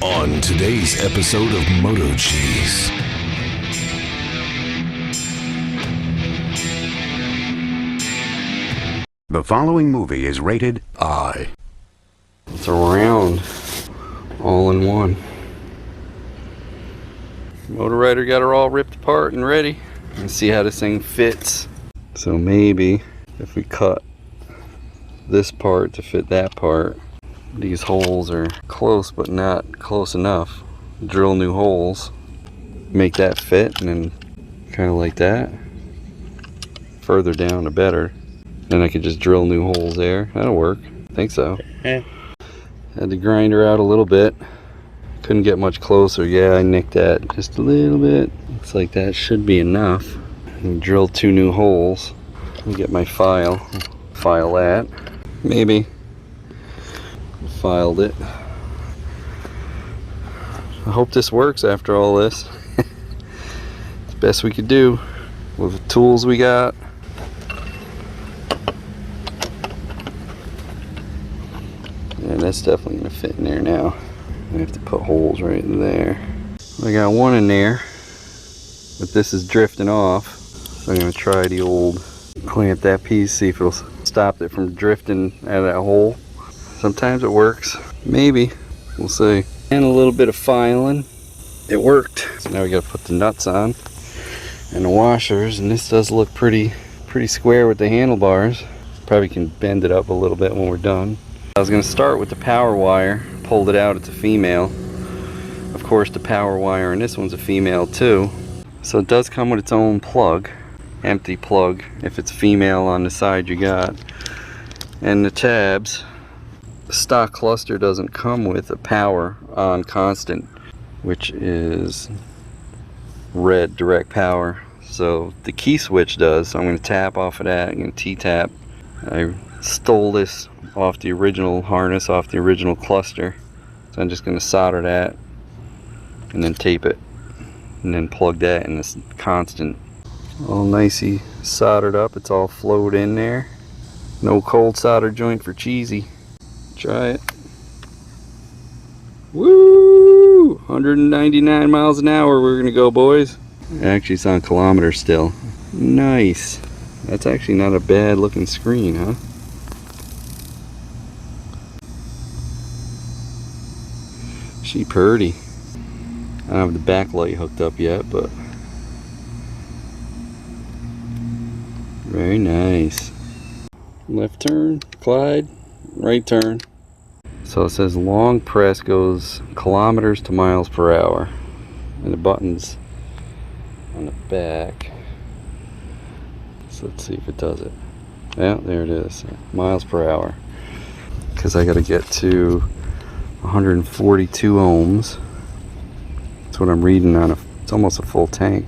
On today's episode of MotoCheez. The following movie is rated I. It's a round, all in one. Motor Rider got her all ripped apart and ready. Let's see how this thing fits. So maybe if we cut this part to fit that part, these holes are close but not close enough. Drill new holes, make that fit, and then kind of like that. Further down the better. Then I could just drill new holes there. That'll work. I think so. Had to grind her out a little bit. Couldn't get much closer. Yeah, I nicked that just a little bit. Looks like that should be enough. And drill 2 new holes. Let me get my file. File that. Maybe. Filed it. I hope this works after all this. It's the best we could do with the tools we got. And that's definitely going to fit in there now. I have to put holes right in there. I got one in there, but this is drifting off. So I'm going to try the old clamp that piece, see if it'll stop it from drifting out of that hole. Sometimes it works. Maybe. We'll see. And a little bit of filing. It worked. So now we got to put the nuts on and the washers, and this does look pretty square with the handlebars. Probably can bend it up a little bit when we're done. I was going to start with the power wire. Pulled it out. It's a female. Of course, the power wire, and this one's a female too. So it does come with its own plug. Empty plug if it's female on the side you got. And the tabs. The stock cluster doesn't come with a power on constant, which is red direct power. So the key switch does. So I'm going to tap off of that. I'm going to T-tap. I stole this off the original harness, off the original cluster. So I'm just going to solder that and then tape it and then plug that in this constant. All nicey soldered up. It's all flowed in there. No cold solder joint for Cheezy. Try it. Woo! 199 miles an hour we're gonna go, boys. Actually, it's on kilometer still. Nice. That's actually not a bad looking screen, huh? She purty. I don't have the backlight hooked up yet, but very nice. Left turn, Clyde. Right turn. So it says long press goes kilometers to miles per hour, and the buttons on the back. So let's see if it does it. Yeah, there it is. Miles per hour. Because I got to get to 142 ohms. That's what I'm reading on it's almost a full tank.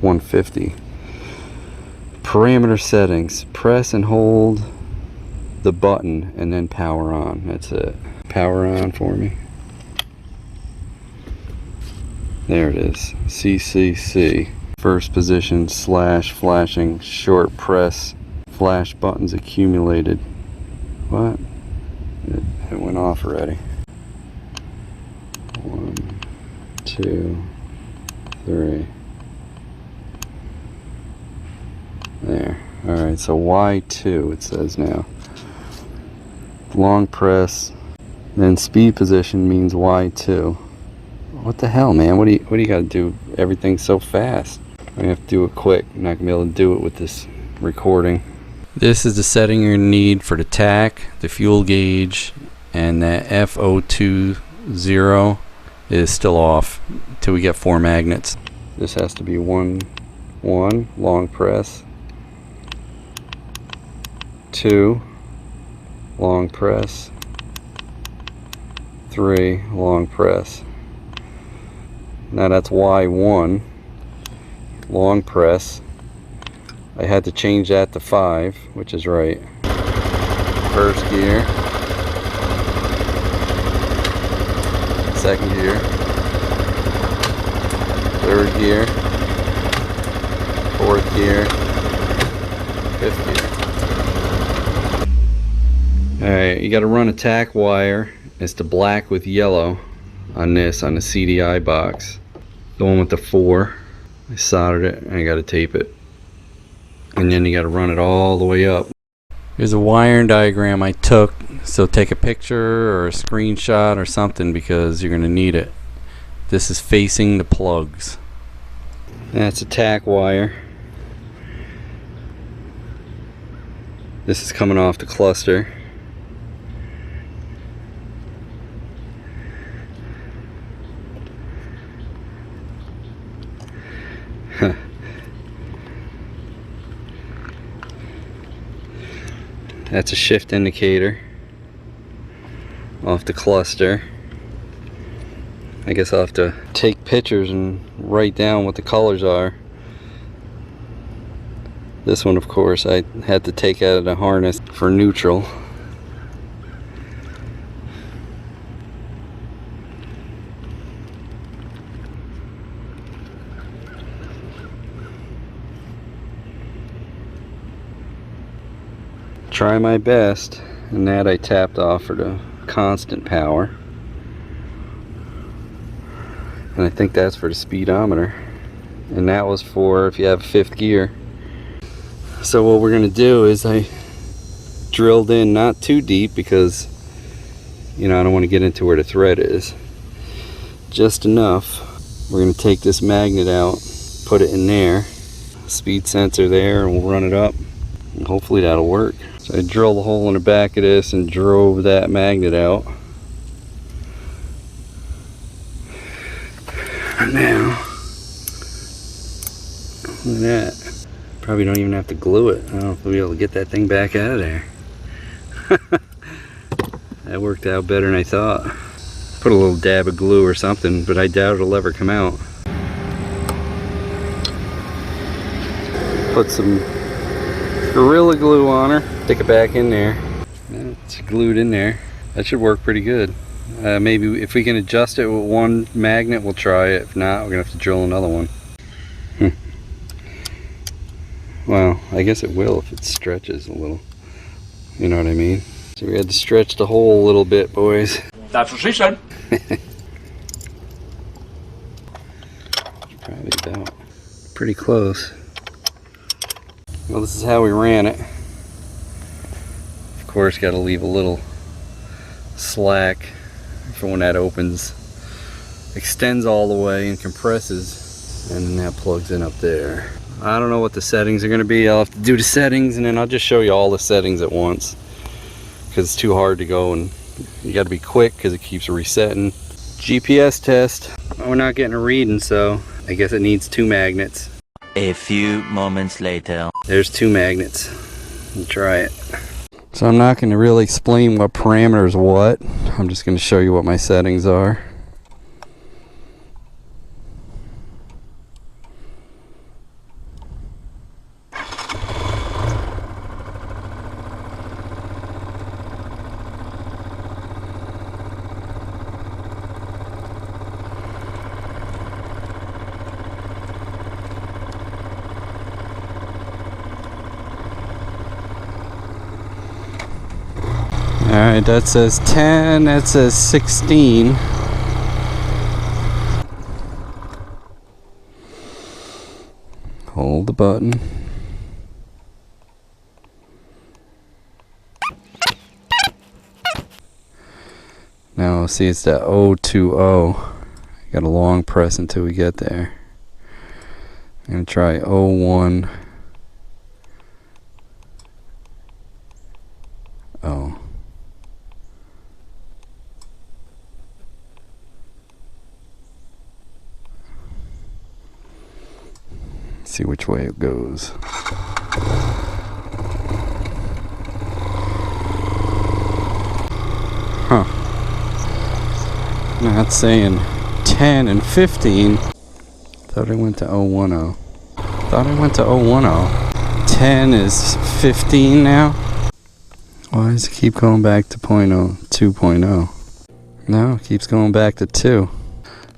150. Parameter settings. Press and hold the button and then power on. That's it. Power on for me. There it is. CCC. First position / flashing short press. Flash buttons accumulated. What? It went off already. 1, 2, 3. There. Alright, so Y2 it says now. Long press, then speed position means Y2. What the hell, man? What do you got to do? Everything so fast. I'm gonna have to do it quick. I'm not gonna be able to do it with this recording. This is the setting you're gonna need for the tach, the fuel gauge, and that FO20 is still off until we get 4 magnets. This has to be 1 long press, 2 long press, 3 long press. Now that's Y1 long press. I had to change that to 5, which is right. First gear, second gear, third gear, fourth gear, fifth gear. Alright, you got to run a tach wire. It's the black with yellow. on this, on the CDI box. The one with the 4. I soldered it and I got to tape it. And then you got to run it all the way up. Here's a wiring diagram I took, so take a picture or a screenshot or something because you're going to need it. This is facing the plugs. That's a tack wire. This is coming off the cluster. That's a shift indicator off the cluster. I guess I'll have to take pictures and write down what the colors are. This one, of course, I had to take out of the harness for neutral. Try my best, and that I tapped off for the constant power. And I think that's for the speedometer. And that was for if you have 5th gear. So what we're going to do is I drilled in not too deep because, you know, I don't want to get into where the thread is. Just enough. We're going to take this magnet out, put it in there, speed sensor there, and we'll run it up. And hopefully that'll work. So I drilled a hole in the back of this and drove that magnet out. And now, look at that. Probably don't even have to glue it. I don't know if we'll be able to get that thing back out of there. That worked out better than I thought. Put a little dab of glue or something, but I doubt it'll ever come out. Put some Gorilla Glue on her. Stick it back in there. It's glued in there. That should work pretty good. Maybe if we can adjust it with one magnet, we'll try it. If not, we're gonna have to drill another one. Well, I guess it will if it stretches a little. You know what I mean? So we had to stretch the hole a little bit, boys. That's what she said. Probably about pretty close. Well, this is how we ran it. Of course, got to leave a little slack for when that opens. Extends all the way and compresses, and then that plugs in up there. I don't know what the settings are going to be. I'll have to do the settings, and then I'll just show you all the settings at once, because it's too hard to go, and you got to be quick because it keeps resetting. GPS test. We're not getting a reading, so I guess it needs 2 magnets. A few moments later. There's 2 magnets. We'll try it. So I'm not going to really explain what parameters what. I'm just going to show you what my settings are. Alright, that says 10, that says 16. Hold the button. Now see, it's that 020. Got a long press until we get there. I'm going to try 01. Oh. See which way it goes. Huh. Now it's saying 10 and 15. Thought I went to 010. Thought I went to 010. 10 is 15 now. Why does it keep going back to 2.0? No, it keeps going back to 2.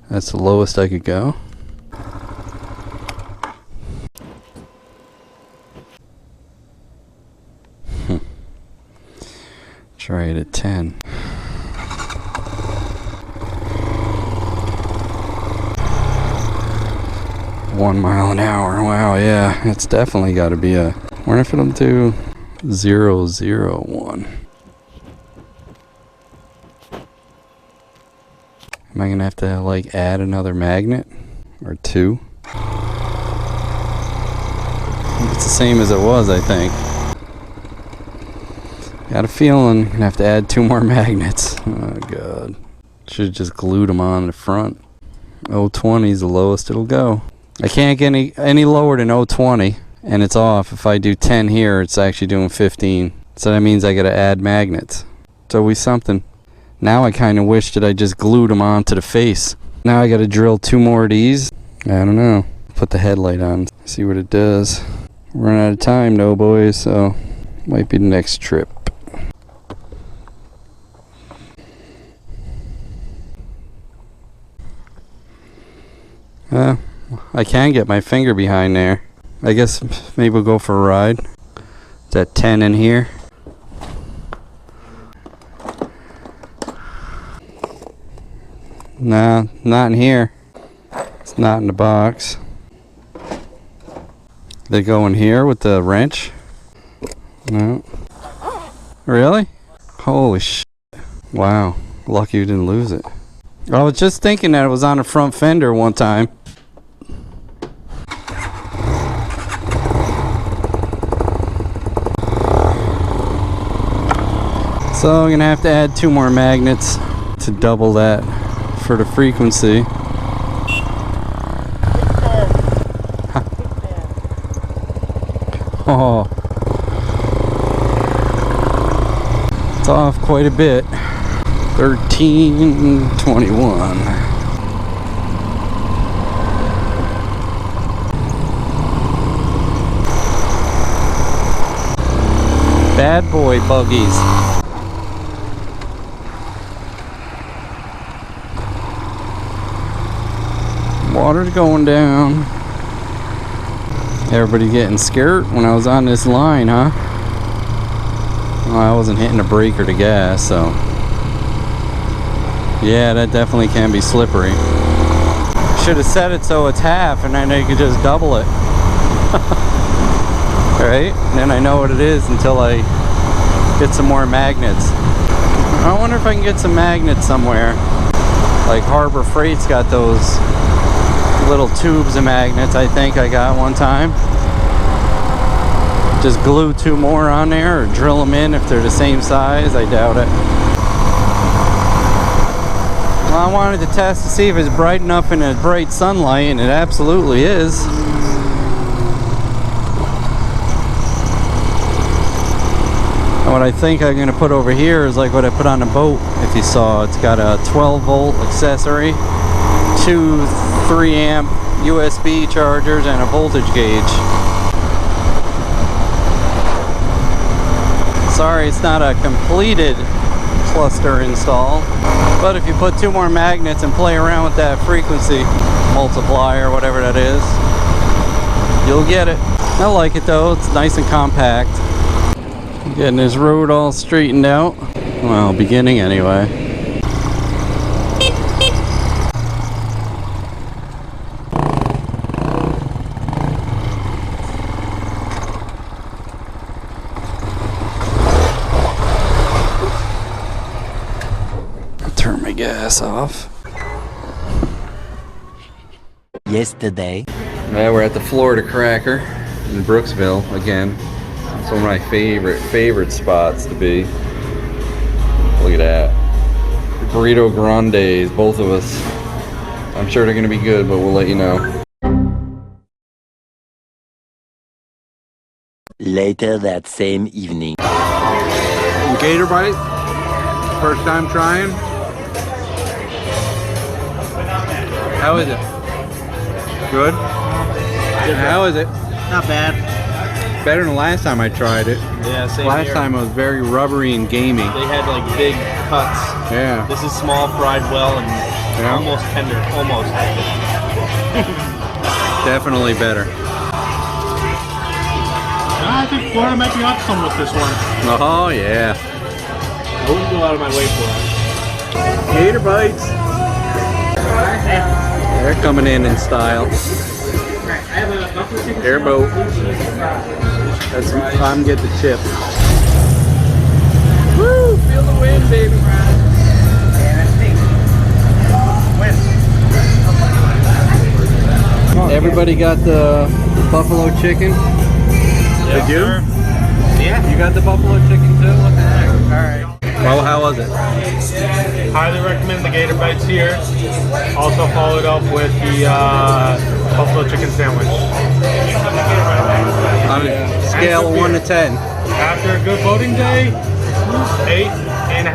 That's the lowest I could go. Try it at 10. 1 mile an hour. Wow, yeah, it's definitely got to be a. Wonder if it'll do 001. Am I gonna have to like add another magnet or 2? It's the same as it was, I think. Got a feeling I'm gonna have to add 2 more magnets. Oh god. Should have just glued them on the front. 020 is the lowest it'll go. I can't get any lower than 020, and it's off. If I do 10 here, it's actually doing 15. So that means I gotta add magnets. It's always something. Now I kind of wish that I just glued them onto the face. Now I gotta drill 2 more of these. I don't know. Put the headlight on, see what it does. We're running out of time though, boys, so might be the next trip. I can get my finger behind there. I guess maybe we'll go for a ride. Is that 10 in here? Nah, not in here. It's not in the box. They go in here with the wrench? No. Really? Holy shit. Wow. Lucky you didn't lose it. I was just thinking that it was on the front fender one time. So I'm gonna have to add 2 more magnets to double that for the frequency. Oh, it's off quite a bit. 1321. Bad boy buggies. Water's going down. Everybody getting scared when I was on this line, huh? Well, I wasn't hitting the brake or the gas, so yeah, that definitely can be slippery. Should have set it so it's half, and then you could just double it. Right? And then I know what it is until I get some more magnets. I wonder if I can get some magnets somewhere. Like Harbor Freight's got those little tubes of magnets. I think I got one time. Just glue 2 more on there or drill them in if they're the same size. I doubt it. Well, I wanted to test to see if it's bright enough in the bright sunlight, and it absolutely is. And what I think I'm going to put over here is like what I put on the boat. If you saw, it's got a 12-volt accessory, 2 3-amp USB chargers, and a voltage gauge. Sorry, it's not a completed cluster install, but if you put 2 more magnets and play around with that frequency multiplier, whatever that is, you'll get it. I like it though, it's nice and compact. Getting this road all straightened out. Well, beginning anyway. Turn my gas off. Yesterday. Yeah, we're at the Florida Cracker in Brooksville again. It's one of my favorite spots to be. Look at that. Burrito Grandes, both of us. I'm sure they're gonna be good, but we'll let you know. Later that same evening. Gator bite? First time trying? How is it? Good? How is it? Not bad. Better than last time I tried it. Yeah, same Last here. time it was very rubbery and gamey. They had like big cuts. Yeah. This is small, fried well, and Yeah. almost tender. Almost. Definitely better. I think Florida might be up some with this one. Oh yeah. I wouldn't go out of my way for it. Gator bites. They're coming in style. Airboat. That's I'm get the chip. Woo! Feel the wind, baby. Everybody got the buffalo chicken? Yeah. Did you? Yeah. You got the buffalo chicken too? What the heck? Alright. Well, how was it? Highly recommend the Gator Bites here. Also followed up with the buffalo chicken sandwich. On a scale of 1 to 10. After a good boating day, 8.5.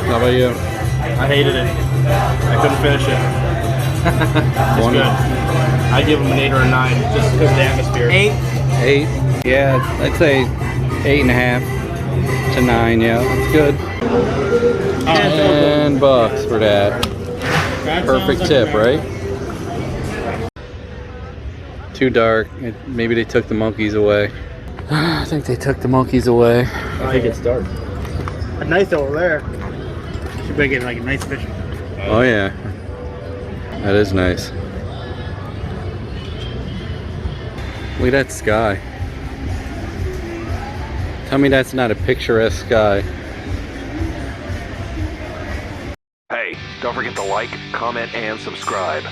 How about you? I hated it. I couldn't finish it. It's good. I give them an 8 or a 9 just because of the atmosphere. 8. 8. Yeah, I'd say 8.5 to 9. Yeah, that's good. 10 bucks for that. Perfect tip, right? Too dark. Maybe they took the monkeys away. I think they took the monkeys away. I think it's dark. Nice over there. Should be getting like a nice fish. Oh yeah, that is nice. Look at that sky. Tell me that's not a picturesque sky. Hey, don't forget to like, comment, and subscribe.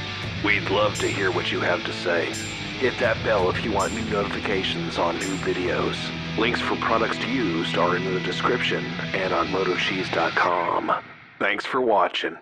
We'd love to hear what you have to say. Hit that bell if you want new notifications on new videos. Links for products used are in the description and on MotoCheez.com. Thanks for watching.